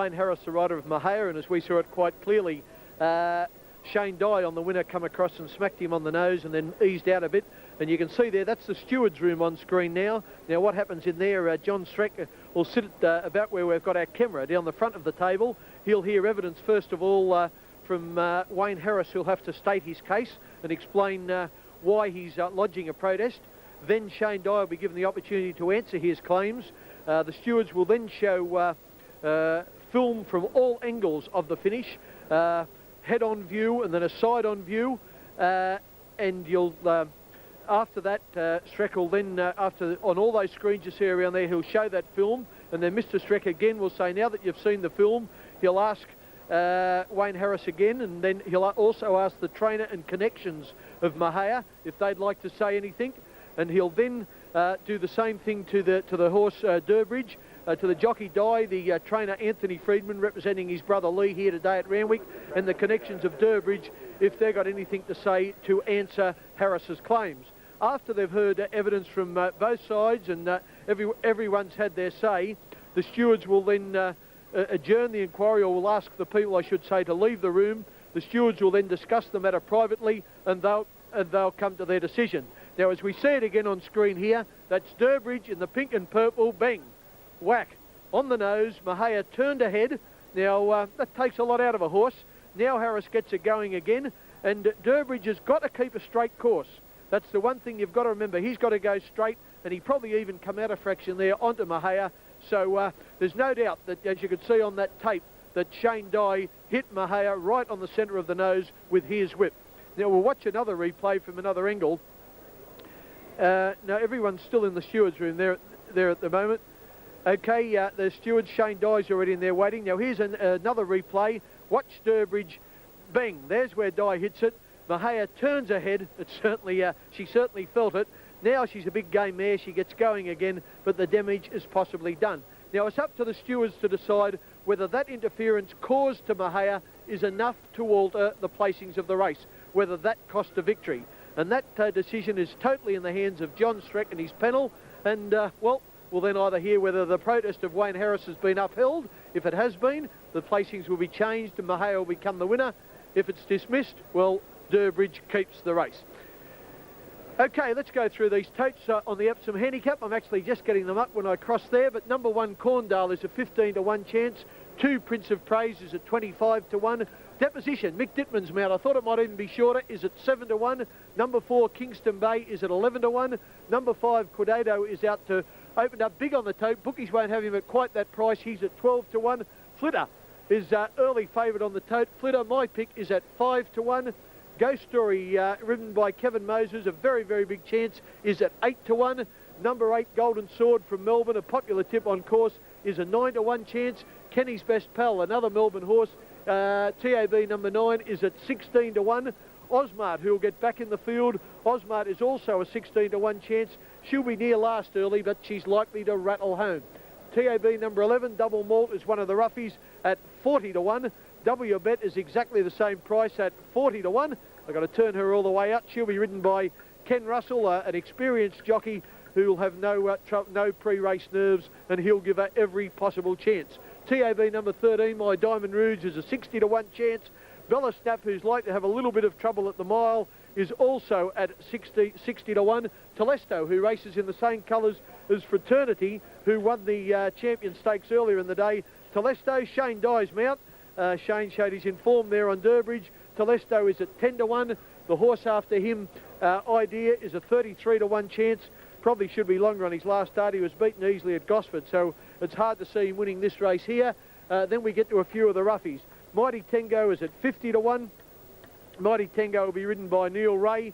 Wayne Harris, the rider of Mahia, and as we saw it quite clearly, Shane Dye on the winner come across and smacked him on the nose and then eased out a bit. And you can see there, that's the steward's room on screen now. Now what happens in there, John Streck will sit about where we've got our camera down the front of the table. He'll hear evidence first of all from Wayne Harris, who'll have to state his case and explain why he's lodging a protest. Then Shane Dye will be given the opportunity to answer his claims. The stewards will then show film from all angles of the finish, head-on view and then a side-on view, and you'll after that Streck will then on all those screens you see around there, he'll show that film, and then Mr. Streck again will say, now that you've seen the film, he'll ask Wayne Harris again, and then he'll also ask the trainer and connections of Mahia if they'd like to say anything, and he'll then do the same thing to the horse Durbridge, to the jockey Dye, the trainer Anthony Friedman representing his brother Lee here today at Randwick, and the connections of Durbridge if they've got anything to say to answer Harris's claims. After they've heard evidence from both sides and everyone's had their say, the stewards will then adjourn the inquiry, or will ask the people, I should say, to leave the room. The stewards will then discuss the matter privately, and they'll come to their decision. Now, as we see it again on screen here, that's Durbridge in the pink and purple, bang, whack, on the nose. Mahia turned ahead. Now, that takes a lot out of a horse. Now Harris gets it going again, and Durbridge has got to keep a straight course. That's the one thing you've got to remember. He's got to go straight, and he probably even come out a fraction there onto Mahia. So there's no doubt that, as you could see on that tape, that Shane Dye hit Mahia right on the centre of the nose with his whip. Now we'll watch another replay from another angle. Now everyone's still in the steward's room there at the moment. Okay, the steward Shane Dye's already in there waiting. Now here's another replay. Watch Durbridge, bang, there's where Dye hits it. Mahia turns ahead. It's certainly, she certainly felt it. Now she's a big game mare. She gets going again, but the damage is possibly done. Now it's up to the stewards to decide whether that interference caused to Mahia is enough to alter the placings of the race, whether that cost a victory. And that decision is totally in the hands of John Streck and his panel. And, well, we'll then either hear whether the protest of Wayne Harris has been upheld. If it has been, the placings will be changed and Mahia will become the winner. If it's dismissed, well, Durbridge keeps the race. Okay, let's go through these tapes on the Epsom handicap. I'm actually just getting them up when I cross there, but number 1 Corndale is a 15-1 chance. 2 Prince of Praise is at 25-1. Deposition, Mick Dittman's mount, I thought it might even be shorter, is at 7-1. Number 4 Kingston Bay is at 11-1. Number 5 Quedado is out to open up big on the tote. Bookies won't have him at quite that price. He's at 12-1. Flitter is early favourite on the tote. Flitter, my pick, is at 5-1. Ghost Story, ridden by Kevin Moses, a very, very big chance, is at 8-1. Number 8, Golden Sword from Melbourne, a popular tip on course, is a 9-1 chance. Kenny's Best Pal, another Melbourne horse, TAB number 9, is at 16-1. Osmart, who will get back in the field. Osmart is also a 16-1 chance. She'll be near last early, but she's likely to rattle home. TAB number 11, Double Malt, is one of the roughies at 40-1. W Bet is exactly the same price at 40-1. I've got to turn her all the way up. She'll be ridden by Ken Russell, an experienced jockey who will have no pre-race nerves, and he'll give her every possible chance. TAB number 13, My Diamond Rouge, is a 60-1 chance. Bella Snap, who's like to have a little bit of trouble at the mile, is also at 60-1. Telesto, who races in the same colours as Fraternity, who won the Champion Stakes earlier in the day. Telesto, Shane Dye's mount. Shane showed his inform there on Durbridge. Telesto is at 10-1. The horse after him, Idea, is a 33-1 chance. Probably should be longer on his last start. He was beaten easily at Gosford, so it's hard to see him winning this race here. Then we get to a few of the roughies. Mighty Tango is at 50-1. Mighty Tango will be ridden by Neil Ray.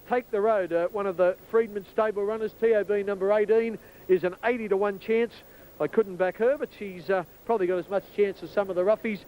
Take the Road, one of the Freedman stable runners, TAB number 18, is an 80-1 chance. I couldn't back her, but she's probably got as much chance as some of the roughies.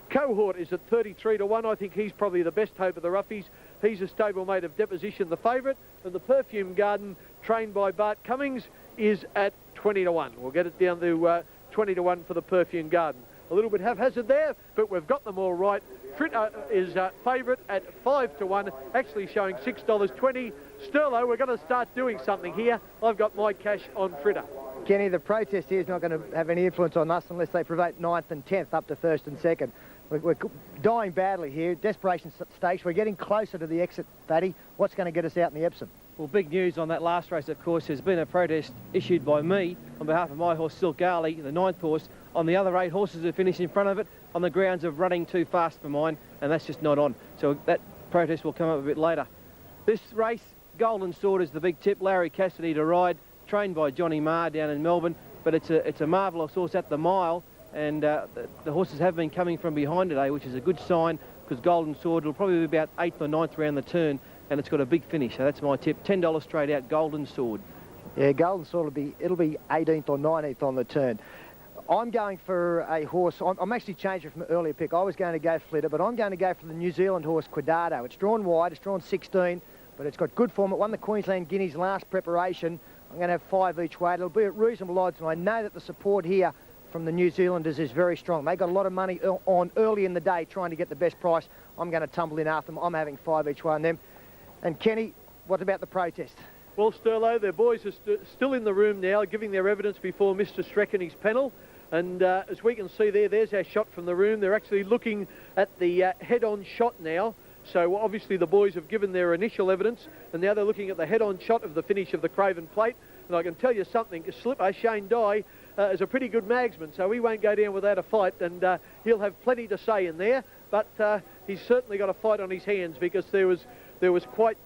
Cohort is at 33-1. I think he's probably the best hope of the roughies. He's a stablemate of Deposition, the favourite. And the Perfume Garden, trained by Bart Cummings, is at 20-1. We'll get it down to 20-1 for the Perfume Garden. A little bit haphazard there, but we've got them all right. Fritter is favourite at 5-1, actually showing $6.20. Sterlo, we're going to start doing something here. I've got my cash on Fritter. Kenny, the protest here is not going to have any influence on us unless they prevent 9th and 10th up to 1st and 2nd. We're dying badly here, desperation stage. We're getting closer to the exit, Fatty. What's going to get us out in the Epsom? Well, big news on that last race, of course. There's been a protest issued by me on behalf of my horse, Silk Garley, the 9th horse, on the other 8 horses who finished in front of it on the grounds of running too fast for mine, and that's just not on. So that protest will come up a bit later. This race, Golden Sword is the big tip. Larry Cassidy to ride, trained by Johnny Marr down in Melbourne, but it's a marvellous horse at the mile, and the horses have been coming from behind today, which is a good sign, because Golden Sword will probably be about 8th or 9th round the turn, and it's got a big finish. So that's my tip. $10 straight out, Golden Sword. Yeah, Golden Sword it'll be 18th or 19th on the turn. I'm going for a horse. I'm actually changing from an earlier pick. I was going to go Flitter, but I'm going to go for the New Zealand horse Quidado. It's drawn wide. It's drawn 16, but it's got good form. It won the Queensland Guineas last preparation. I'm going to have 5 each way. It'll be at reasonable odds, and I know that the support here from the New Zealanders is very strong. They got a lot of money on early in the day trying to get the best price. I'm going to tumble in after them. I'm having 5 each way on them. And Kenny, what about the protest? Well, Sterlo, their boys are still in the room now, giving their evidence before Mr. Streck and his panel. And as we can see there's our shot from the room. They're actually looking at the head-on shot now. So obviously the boys have given their initial evidence, and now they're looking at the head-on shot of the finish of the Craven Plate. And I can tell you something, Slipper, Shane Dye, is a pretty good magsman, so he won't go down without a fight, and he'll have plenty to say in there. But he's certainly got a fight on his hands, because there was quite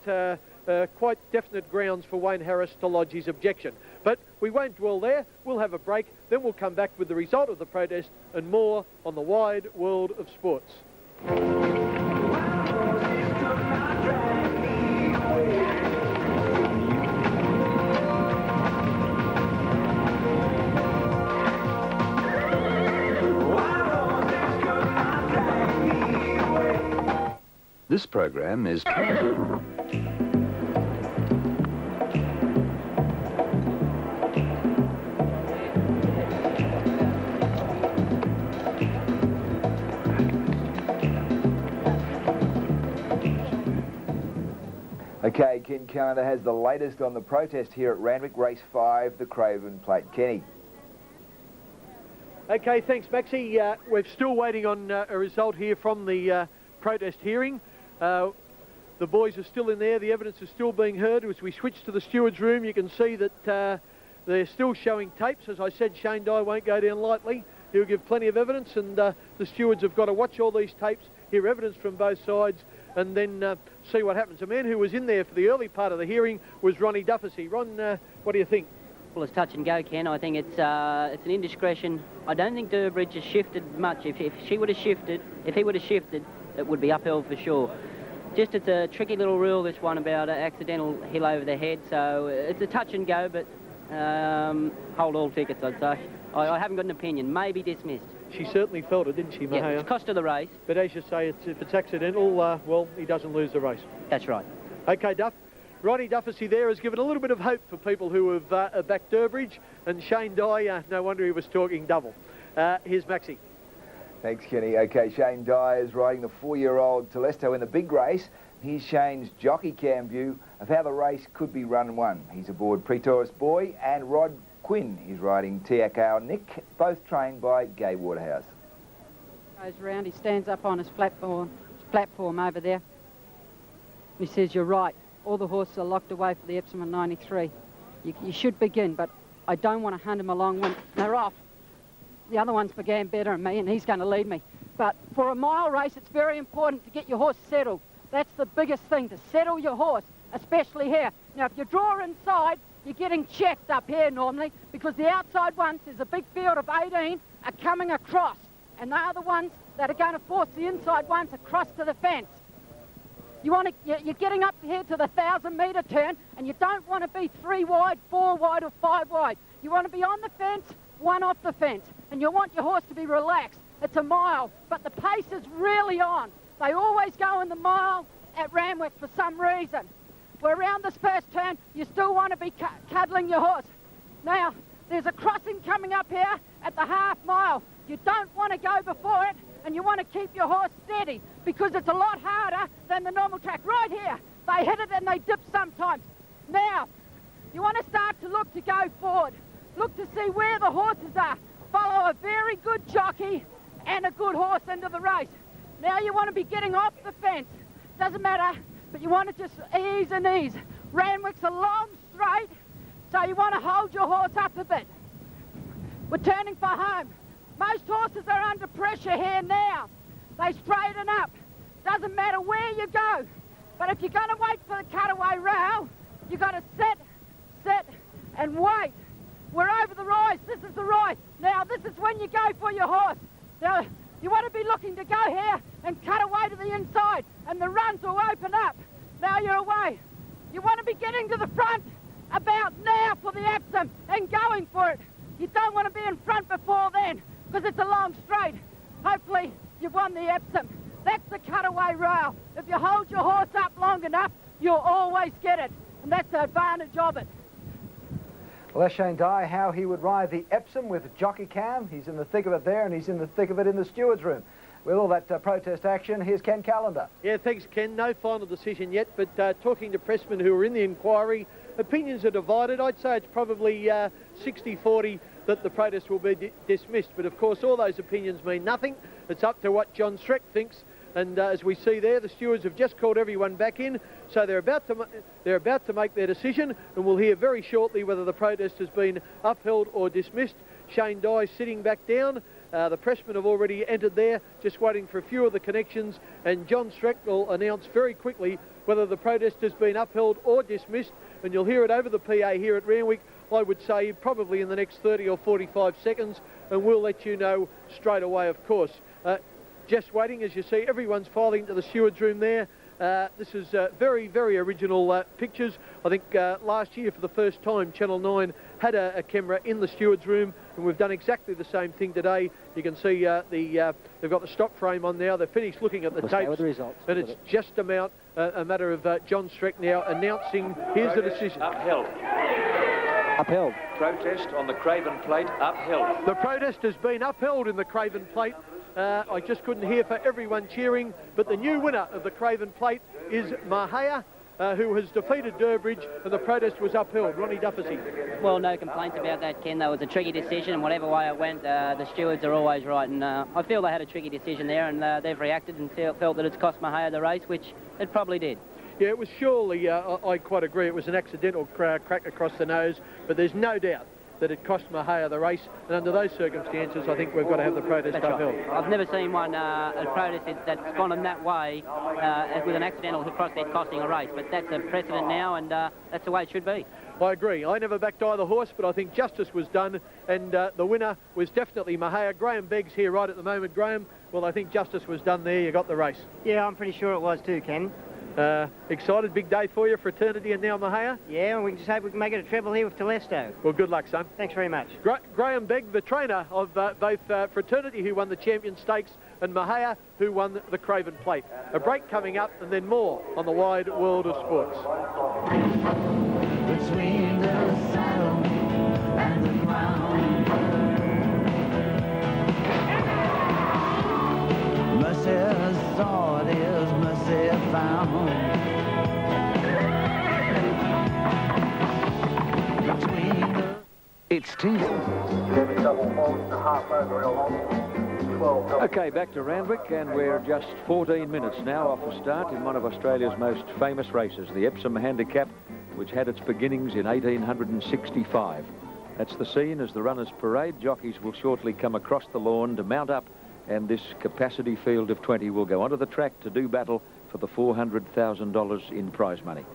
definite grounds for Wayne Harris to lodge his objection. But we won't dwell there. We'll have a break, then we'll come back with the result of the protest and more on the wide world of sports. This program is... Okay, Ken Canada has the latest on the protest here at Randwick, race 5, the Craven Plate. Kenny. Okay, thanks, Maxie. We're still waiting on a result here from the protest hearing. The boys are still in there. The evidence is still being heard. As we switch to the stewards' room, you can see that they're still showing tapes. As I said, Shane Dye won't go down lightly. He'll give plenty of evidence, and the stewards have got to watch all these tapes, hear evidence from both sides, and then see what happens. A man who was in there for the early part of the hearing was Ronnie Dufficy. Ron, what do you think? Well, it's touch and go, Ken. I think it's an indiscretion. I don't think Durbridge has shifted much. If he would have shifted, it would be uphill for sure. Just it's a tricky little rule, this one, about an accidental hill over the head. So it's a touch and go, but hold all tickets, I'd say. I haven't got an opinion. Maybe dismissed. She certainly felt it, didn't she, Mahaya? Yeah, it's cost of the race. But as you say, if it's accidental, well, he doesn't lose the race. That's right. Okay, Duff. Ronnie Dufficy there has given a little bit of hope for people who have backed Durbridge, and Shane Dye, no wonder he was talking double. Here's Maxie. Thanks, Kenny. Okay, Shane Dye is riding the 4-year-old Telesto in the big race. Here's Shane's jockey cam view of how the race could be run and won. He's aboard Pre-Tourist Boy and Rod Quinn. He's riding Tiakau Nick, both trained by Gay Waterhouse. Goes round, he stands up on his platform over there. He says, "You're right. All the horses are locked away for the Epsom in 93. You should begin, but I don't want to hunt him along when they're off. The other ones began better than me, and he's going to lead me. But for a mile race, it's very important to get your horse settled. That's the biggest thing, to settle your horse, especially here. Now, if you draw inside, you're getting checked up here normally, because the outside ones, there's a big field of 18, are coming across. And they are the ones that are going to force the inside ones across to the fence. You're getting up here to the 1,000-metre turn, and you don't want to be 3 wide, 4 wide, or 5 wide. You want to be on the fence, 1 off the fence, and you want your horse to be relaxed. It's a mile, but the pace is really on. They always go in the mile at Randwick for some reason. Well, around this first turn, you still want to be cuddling your horse. Now, there's a crossing coming up here at the half mile. You don't want to go before it, and you want to keep your horse steady, because it's a lot harder than the normal track. Right here, they hit it and they dip sometimes. Now, you want to start to look to go forward. look to see where the horses are. Follow a very good jockey and a good horse into the race. Now you want to be getting off the fence. Doesn't matter, but you want to just ease and ease. Randwick's a long straight, so you want to hold your horse up a bit. We're turning for home. Most horses are under pressure here now. They straighten up. Doesn't matter where you go. But if you're going to wait for the cutaway rail, you've got to sit and wait. We're over the rise. This is the rise. Now, this is when you go for your horse. Now, you want to be looking to go here and cut away to the inside, and the runs will open up. Now you're away. You want to be getting to the front about now for the Epsom and going for it. You don't want to be in front before then, because it's a long straight. Hopefully, you've won the Epsom. That's the cutaway rail. If you hold your horse up long enough, you'll always get it, and that's the advantage of it. Well, that's Shane Dye, how he would ride the Epsom with Jockey Cam. He's in the thick of it there, and he's in the thick of it in the stewards' room. With all that protest action, here's Ken Callender. Yeah, thanks, Ken. No final decision yet, but talking to pressmen who are in the inquiry, opinions are divided. I'd say it's probably 60-40 that the protest will be dismissed. But, of course, all those opinions mean nothing. It's up to what John Streck thinks. And as we see there, the stewards have just called everyone back in, so they're about to make their decision, and we'll hear very shortly whether the protest has been upheld or dismissed. Shane Dye sitting back down. The pressmen have already entered there, just waiting for a few of the connections, and John Streck will announce very quickly whether the protest has been upheld or dismissed, and you'll hear it over the PA here at Randwick, I would say probably in the next 30 or 45 seconds, and we'll let you know straight away, of course. Just waiting, as you see, everyone's filing to the stewards' room there. This is very, very original pictures. I think last year, for the first time, Channel 9 had a camera in the stewards' room, and we've done exactly the same thing today. You can see they've got the stop frame on now. They've finished looking at the tapes, the results, and it's just a matter of John Streck now announcing here's the decision. Upheld. Upheld. Protest on the Craven Plate upheld. The protest has been upheld in the Craven Plate. I just couldn't hear for everyone cheering, but the new winner of the Craven Plate is Mahaya, who has defeated Durbridge, and the protest was upheld. Ronnie Dufficy. Well, no complaints about that, Ken. That was a tricky decision, and whatever way it went, the stewards are always right, and I feel they had a tricky decision there, and they've reacted and felt that it's cost Mahaya the race, which it probably did. Yeah, it was surely, I quite agree, it was an accidental crack across the nose, but there's no doubt that it cost Mahaya the race, and under those circumstances, I think we've got to have the protest upheld. Right. I've never seen one a protest that's gone in that way with an accidental crosshead costing a race, but that's a precedent now, and that's the way it should be. I agree. I never backed either horse, but I think justice was done, and the winner was definitely Mahaya. Graham Beggs here right at the moment. Graham, well, I think justice was done there. You got the race. Yeah, I'm pretty sure it was too, Ken. Excited, big day for you, Fraternity and now Mahaya? Yeah, and we just hope we can make it a treble here with Telesto. Well, good luck, son. Thanks very much. Graham Begg, the trainer of both Fraternity, who won the Champion Stakes, and Mahaya, who won the Craven Plate. A break coming up, and then more on the Wide World of Sports. Between the saddle and the ground, mercy sought is mercy found. It's TV. Okay, back to Randwick, and we're just 14 minutes now off the start in one of Australia's most famous races, the Epsom Handicap, which had its beginnings in 1865. That's the scene as the runners parade. Jockeys will shortly come across the lawn to mount up, and this capacity field of 20 will go onto the track to do battle for the $400,000 in prize money.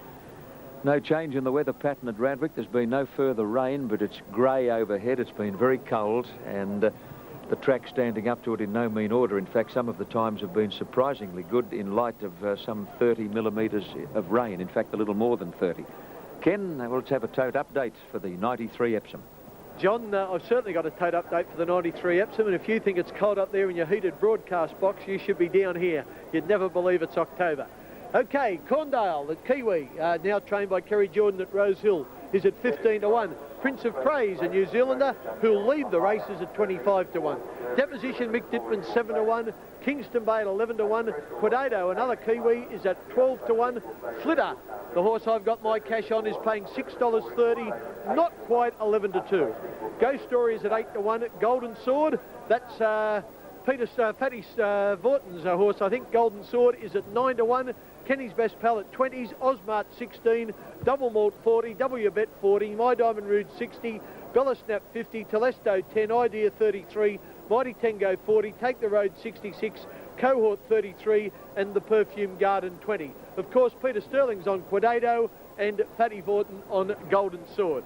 No change in the weather pattern at Randwick. There's been no further rain, but it's grey overhead. It's been very cold, and the track standing up to it in no mean order. In fact, some of the times have been surprisingly good in light of some 30 millimetres of rain. In fact, a little more than 30. Ken, well, let's have a tote update for the 93 Epsom. John, I've certainly got a tote update for the 93 Epsom, and if you think it's cold up there in your heated broadcast box, you should be down here. You'd never believe it's October. Okay, Corndale, the Kiwi, now trained by Kerry Jordan at Rose Hill, is at 15 to 1. Prince of Praise, a New Zealander who'll lead the races at 25 to 1. Deposition, Mick Dittman 7 to 1. Kingston Bay at 11 to 1. Quidado, another Kiwi, is at 12 to 1. Flitter, the horse I've got my cash on, is paying $6.30, not quite 11 to 2. Ghost Story is at 8 to 1. Golden Sword, that's Fatty Vorton's horse, I think. Golden Sword is at 9 to 1. Kenny's Best Pal at 20s, Osmart 16, Double Malt 40, W Bet 40, My Diamond Rouge 60, Bella Snap 50, Telesto 10, Idea 33, Mighty Tango 40, Take the Road 66, Cohort 33, and the Perfume Garden 20. Of course, Peter Sterling's on Quidado and Fatty Vorton on Golden Sword.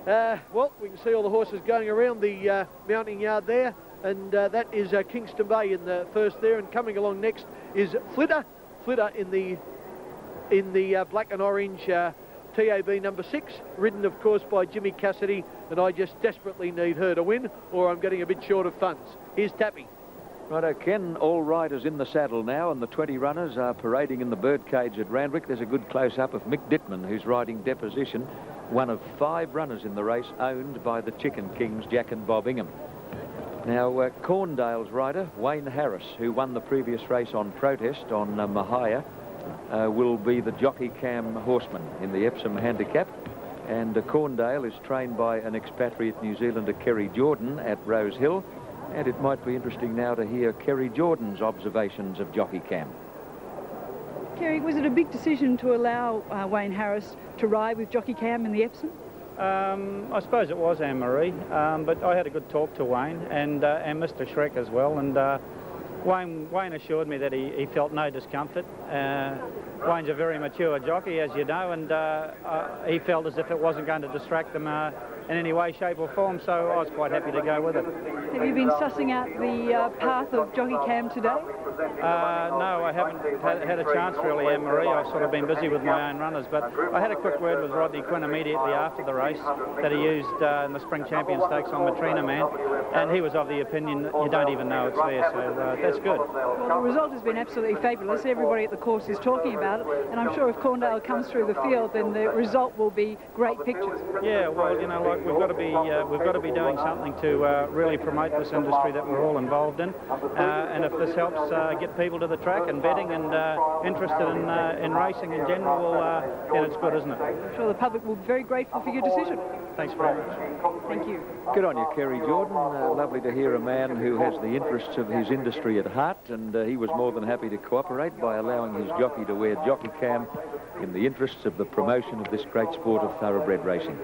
Well, we can see all the horses going around the mounting yard there, and that is Kingston Bay in the first there, and coming along next is Flitter. Flitter in the black and orange TAB number 6, ridden of course by Jimmy Cassidy, and I just desperately need her to win, or I'm getting a bit short of funds. Here's Tappy. Righto, Ken, all riders in the saddle now, and the 20 runners are parading in the birdcage at Randwick. There's a good close-up of Mick Dittman, who's riding Deposition, one of 5 runners in the race owned by the Chicken Kings, Jack and Bob Ingham. Now, Corndale's rider, Wayne Harris, who won the previous race on protest on Mahia, will be the jockey cam horseman in the Epsom Handicap. And Corndale is trained by an expatriate New Zealander, Kerry Jordan, at Rose Hill. And it might be interesting now to hear Kerry Jordan's observations of jockey cam. Kerry, was it a big decision to allow Wayne Harris to ride with jockey cam in the Epsom? I suppose it was, Anne-Marie, but I had a good talk to Wayne and Mr. Shrek as well, and Wayne assured me that he felt no discomfort. Wayne's a very mature jockey, as you know, and he felt as if it wasn't going to distract them in any way, shape or form, so I was quite happy to go with it. Have you been sussing out the path of jockey cam today? No, I haven't had a chance really, Anne-Marie. I've sort of been busy with my own runners, but I had a quick word with Rodney Quinn immediately after the race that he used in the Spring Champion Stakes on Matrina Man, and he was of the opinion that you don't even know it's there, so that's good. Well, the result has been absolutely fabulous. Everybody at the course is talking about it, and I'm sure if Corndale comes through the field, then the result will be great pictures. Yeah, well, you know, like we've got to be doing something to really promote this industry that we're all involved in, and if this helps get people to the track and betting and interested in racing in general, then it's good, isn't it? I'm sure the public will be very grateful for your decision. Thanks very much. Thank you. Good on you, Kerry Jordan. Lovely to hear a man who has the interests of his industry at heart, and he was more than happy to cooperate by allowing his jockey to wear jockey cam in the interests of the promotion of this great sport of thoroughbred racing.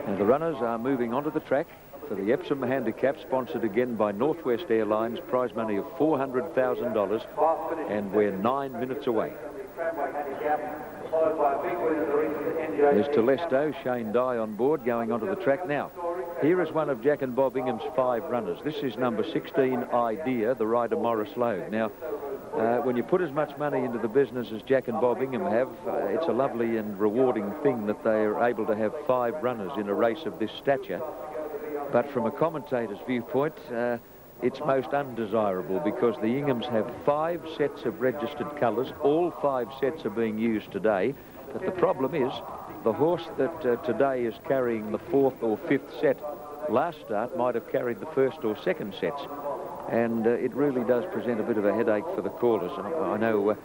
And the runners are moving onto the track for the Epsom Handicap, sponsored again by Northwest Airlines, prize money of $400,000, and we're 9 minutes away. There's Telesto, Shane Dye on board, going onto the track now. Here is one of Jack and Bob Ingham's 5 runners. This is number 16, Idea, the rider Morris Logue. Now, when you put as much money into the business as Jack and Bob Ingham have, it's a lovely and rewarding thing that they are able to have 5 runners in a race of this stature. But from a commentator's viewpoint, it's most undesirable because the Inghams have 5 sets of registered colours. All 5 sets are being used today. But the problem is the horse that today is carrying the 4th or 5th set last start might have carried the 1st or 2nd sets. And it really does present a bit of a headache for the callers. And I know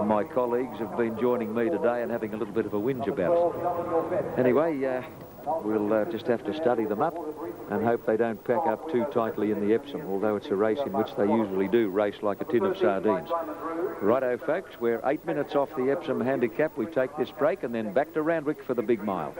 my colleagues have been joining me today and having a little bit of a whinge about it. Anyway, we'll just have to study them up and hope they don't pack up too tightly in the Epsom, although it's a race in which they usually do race like a tin of sardines. Righto, folks, we're 8 minutes off the Epsom Handicap. We take this break and then back to Randwick for the big mile.